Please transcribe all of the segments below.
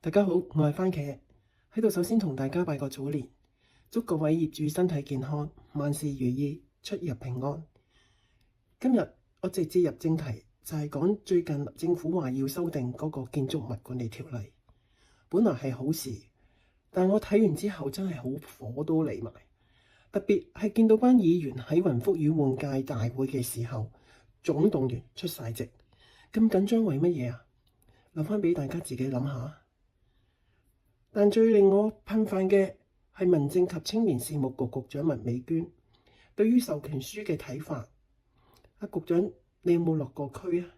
大家好，我係番茄喺度。首先同大家拜個早年，祝各位業主身體健康，萬事如意，出入平安。今日我直接入正題，就係講最近政府話要修訂嗰個建築物管理條例。本來係好事，但我睇完之後真係好火都嚟埋。特別係見到班議員喺雲福苑換屆大會嘅時候，總動員出晒席，咁緊張為乜嘢啊？留翻俾大家自己諗下。但最令我噴飯嘅係民政及青年事務局局長麥美娟對於授權書嘅睇法。局長，你有冇落過區啊？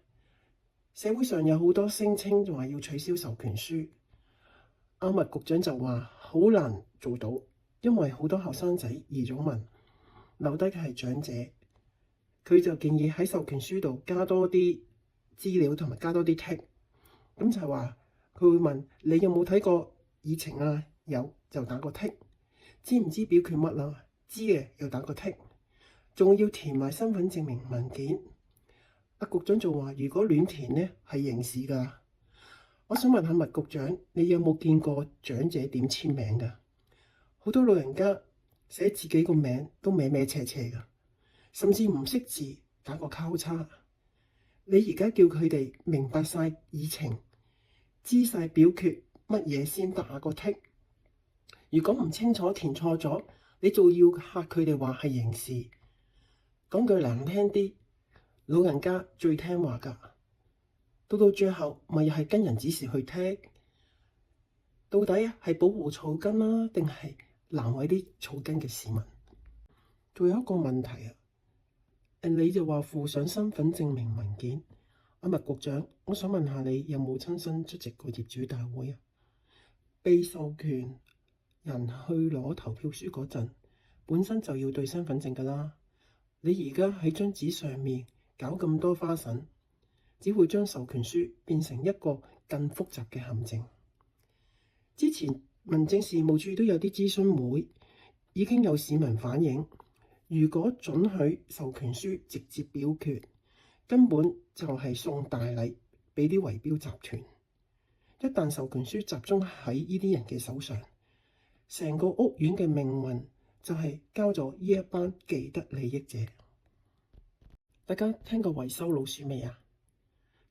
社會上有好多聲稱話要取消授權書，麥局長就話好難做到，因為好多後生仔移咗民，留低嘅係長者。佢就建議喺授權書度加多啲資料同埋加多啲 tick， 咁就係話佢會問你有冇睇過議程啊？有就打個剔，知唔知表決乜啦？知嘅又打個剔，仲要填埋身份證明文件。局長就話如果亂填呢係刑事㗎。我想問下麥局長，你有冇見過長者點簽名㗎？好多老人家寫自己個名都歪歪斜斜㗎，甚至唔識字，打個交叉。你而家叫佢哋明白晒議程，知晒表決乜嘢先打個剔。如果唔清楚填錯咗，你仲要嚇佢哋話係刑事。講句難聽啲，老人家最聽話㗎，到最後咪又係跟人指示去剔。到底係保護草根啦，定係難為啲草根嘅市民？仲有一個問題啊，你就話附上身份證明文件。麥局長，我想問下你有冇親身出席過業主大會啊？被授權人去攞投票書嗰陣，本身就要對身份證㗎啦。你而家喺張紙上面搞咁多花臣，只會將授權書變成一個更複雜嘅陷阱。之前民政事務處都有啲諮詢會，已經有市民反映，如果准許授權書直接表決，根本就係送大禮俾啲圍標集團。一旦授權書集中喺呢啲人嘅手上，成個屋苑嘅命運就係交咗呢一班既得利益者。大家聽過維修老鼠未啊？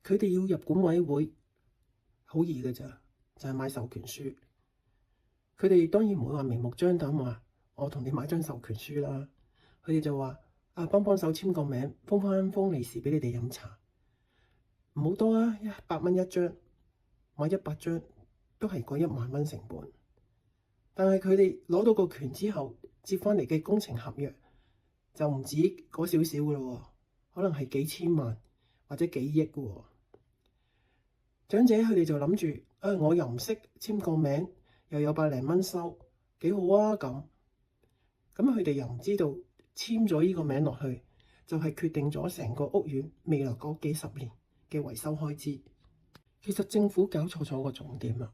佢哋要入管委會，好易嘅咋，就係買授權書。佢哋當然唔會話明目張膽話我同你買張授權書啦。佢哋就話幫手簽個名，封翻封利是俾你哋飲茶，唔好多啊，100蚊一張，買100張都係嗰1萬蚊成本。但係佢哋攞到個權之後，接翻嚟嘅工程合約就唔止嗰少少嘅咯，可能係幾千萬或者幾億嘅喎。長者佢哋就諗住我又唔識簽個名，又有100零蚊收，幾好啊咁。咁佢哋又唔知道簽咗呢個名落去，就係決定咗成個屋苑未來嗰幾十年嘅維修開支。其實政府搞錯咗個重點啦，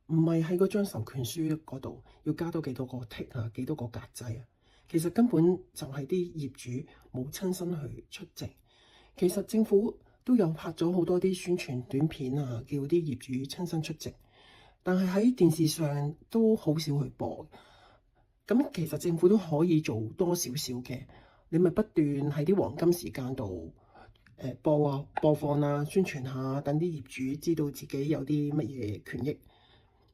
唔係喺嗰張授權書嗰度要加多幾多個剔啊，幾多個格仔啊。其實根本就係啲業主冇親身去出席。其實政府都有拍咗好多啲宣傳短片啊，叫啲業主親身出席，但係喺電視上都好少去播。咁其實政府都可以做多少少嘅，你咪不斷喺啲黃金時間度播放啊，宣傳下，等啲業主知道自己有啲乜嘢權益。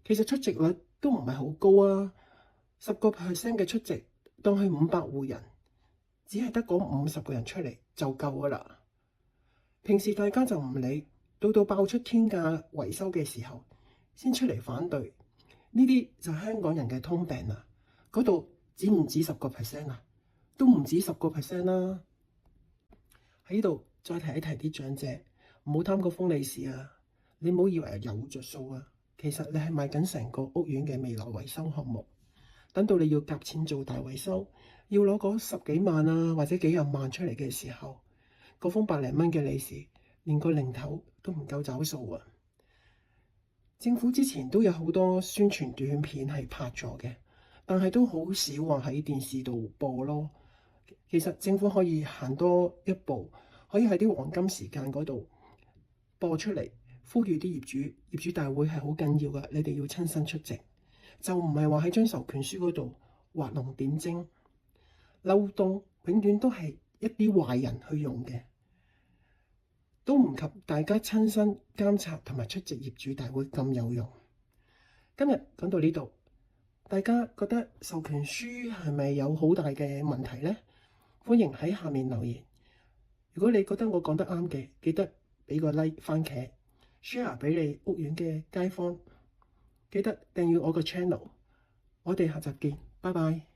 其實出席率都唔係好高啊，10% 嘅出席，當係500戶人，只係得嗰50個人出嚟就夠噶啦。平時大家就唔理，到爆出天價維修嘅時候先出嚟反對，呢啲就係香港人嘅通病啦。嗰度止唔止10% 啊？都唔止10% 啦。喺呢度再提一提啲長者，唔好貪個封利是啊！你唔好以為有着數啊，其實你係賣緊成個屋苑嘅未來維修項目。等到你要夾錢做大維修，要攞嗰10幾萬啊或者幾廿萬出嚟嘅時候，嗰封100零蚊嘅利是連個零頭都唔夠找數啊！政府之前都有好多宣傳短片係拍咗嘅，但係都好少話喺電視度播咯。其實政府可以行多一步，可以喺啲黃金時間嗰度播出嚟，呼籲啲業主大會係好緊要㗎，你哋要親身出席，就唔係話喺張授權書嗰度畫龍點睛。漏洞永遠都係一啲壞人去用嘅，都唔及大家親身監察同埋出席業主大會咁有用。今日講到呢度，大家覺得授權書係咪有好大嘅問題呢？歡迎喺下面留言。如果你覺得我講得啱嘅，記得俾個 like 番茄 share 俾你屋苑嘅街坊，記得訂閱我個 channel。我哋下集見，拜拜。